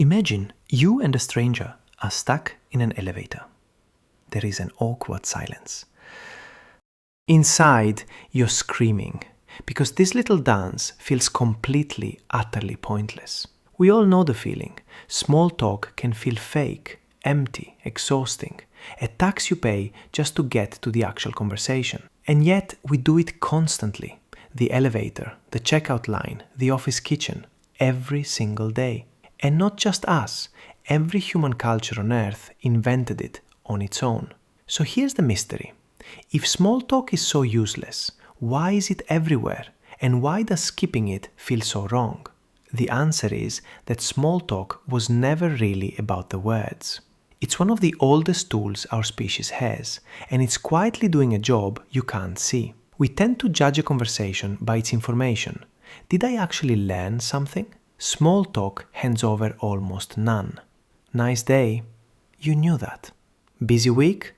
Imagine you and a stranger are stuck in an elevator. There is an awkward silence. Inside, you're screaming because this little dance feels completely, utterly pointless. We all know the feeling. Small talk can feel fake, empty, exhausting, a tax you pay just to get to the actual conversation. And yet, we do it constantly. The elevator, the checkout line, the office kitchen, every single day. And not just us, every human culture on earth invented it on its own. So here's the mystery. If small talk is so useless, why is it everywhere? And why does skipping it feel so wrong? The answer is that small talk was never really about the words. It's one of the oldest tools our species has, and it's quietly doing a job you can't see. We tend to judge a conversation by its information. Did I actually learn something? Small talk hands over almost none. Nice day? You knew that. Busy week?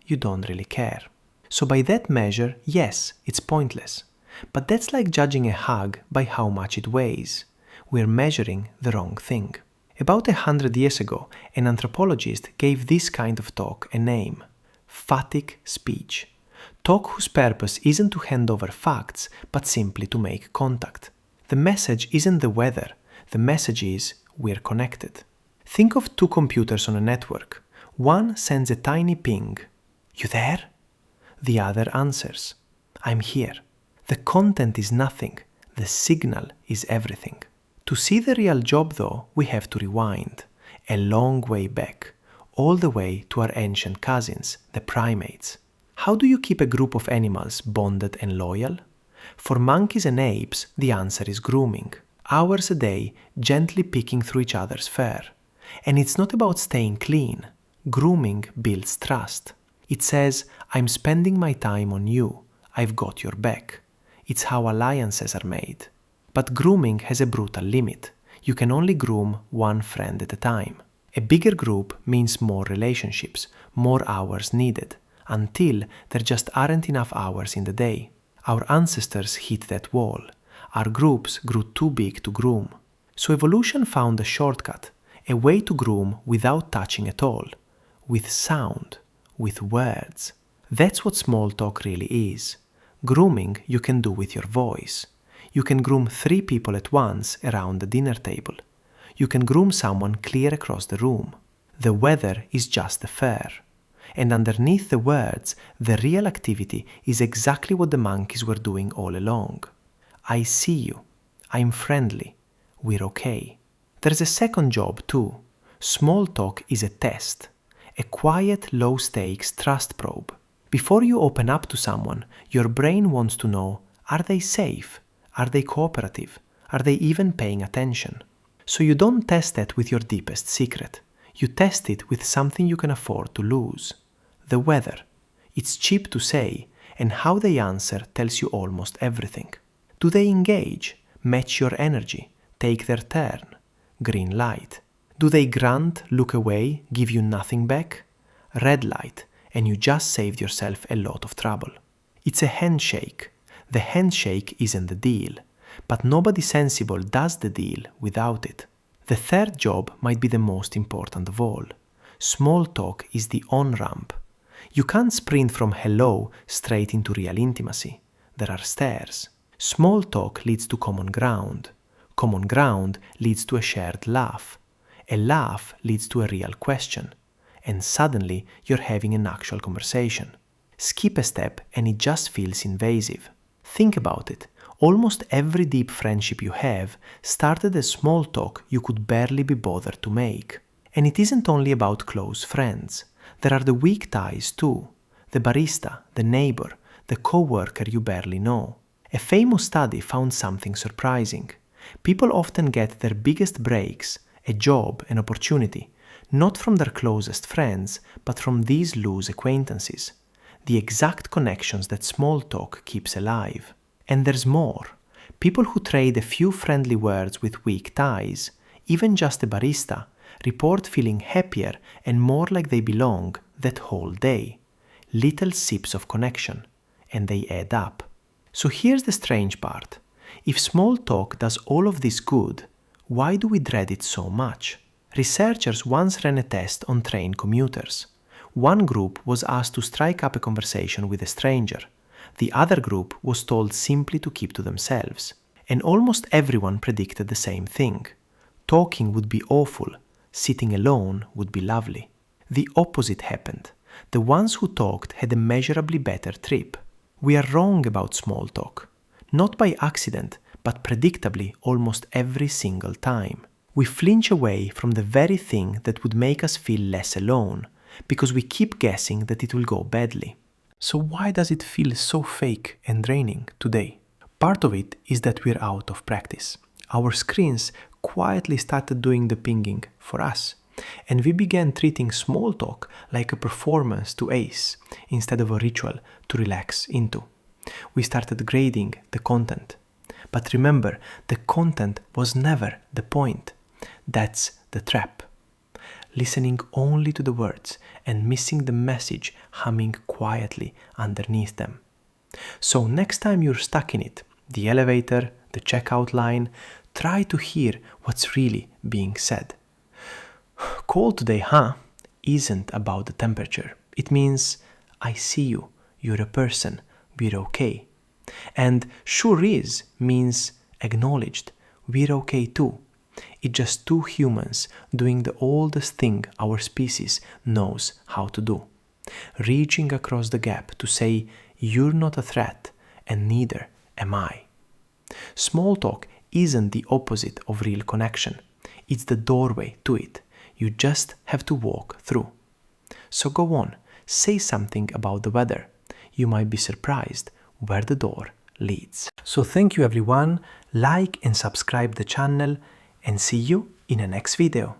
You don't really care. So by that measure, yes, it's pointless. But that's like judging a hug by how much it weighs. We're measuring the wrong thing. About 100 years ago, an anthropologist gave this kind of talk a name: phatic speech. Talk whose purpose isn't to hand over facts, but simply to make contact. The message isn't the weather. The message is we're connected. Think of two computers on a network. One sends a tiny ping. You there? The other answers. I'm here. The content is nothing. The signal is everything. To see the real job, though, we have to rewind. A long way back. All the way to our ancient cousins, the primates. How do you keep a group of animals bonded and loyal? For monkeys and apes, the answer is grooming. Hours a day, gently picking through each other's fur. And it's not about staying clean. Grooming builds trust. It says, I'm spending my time on you. I've got your back. It's how alliances are made. But grooming has a brutal limit. You can only groom one friend at a time. A bigger group means more relationships, more hours needed, until there just aren't enough hours in the day. Our ancestors hit that wall. Our groups grew too big to groom. So evolution found a shortcut, a way to groom without touching at all, with sound, with words. That's what small talk really is. Grooming you can do with your voice. You can groom 3 people at once around the dinner table. You can groom someone clear across the room. The weather is just the fur. And underneath the words, the real activity is exactly what the monkeys were doing all along. I see you. I'm friendly. We're okay. There's a second job too. Small talk is a test. A quiet, low-stakes trust probe. Before you open up to someone, your brain wants to know, are they safe? Are they cooperative? Are they even paying attention? So you don't test that with your deepest secret. You test it with something you can afford to lose. The weather. It's cheap to say, and how they answer tells you almost everything. Do they engage, match your energy, take their turn? Green light. Do they grunt, look away, give you nothing back? Red light, and you just saved yourself a lot of trouble. It's a handshake. The handshake isn't the deal, but nobody sensible does the deal without it. The third job might be the most important of all. Small talk is the on-ramp. You can't sprint from hello straight into real intimacy. There are stairs. Small talk leads to common ground. Common ground leads to a shared laugh. A laugh leads to a real question. And suddenly you're having an actual conversation. Skip a step and it just feels invasive. Think about it. Almost every deep friendship you have started as small talk you could barely be bothered to make. And it isn't only about close friends. There are the weak ties too. The barista, the neighbor, the co-worker you barely know. A famous study found something surprising. People often get their biggest breaks, a job, an opportunity, not from their closest friends, but from these loose acquaintances. The exact connections that small talk keeps alive. And there's more. People who trade a few friendly words with weak ties, even just a barista, report feeling happier and more like they belong that whole day. Little sips of connection, and they add up. So here's the strange part. If small talk does all of this good, why do we dread it so much? Researchers once ran a test on train commuters. One group was asked to strike up a conversation with a stranger. The other group was told simply to keep to themselves. And almost everyone predicted the same thing. Talking would be awful. Sitting alone would be lovely. The opposite happened. The ones who talked had a measurably better trip. We are wrong about small talk. Not by accident, but predictably almost every single time. We flinch away from the very thing that would make us feel less alone, because we keep guessing that it will go badly. So why does it feel so fake and draining today? Part of it is that we're out of practice. Our screens quietly started doing the pinging for us, and we began treating small talk like a performance to ace instead of a ritual to relax into. We started grading the content. But remember, the content was never the point. That's the trap. Listening only to the words and missing the message humming quietly underneath them. So next time you're stuck in it, the elevator, the checkout line, try to hear what's really being said. Cold today, huh? Isn't about the temperature. It means, I see you, you're a person, we're okay. And sure is means acknowledged, we're okay too. It's just two humans doing the oldest thing our species knows how to do. Reaching across the gap to say, you're not a threat and neither am I. Small talk isn't the opposite of real connection. It's the doorway to it. You just have to walk through. So go on, say something about the weather. You might be surprised where the door leads. So thank you everyone, like and subscribe the channel, and see you in the next video.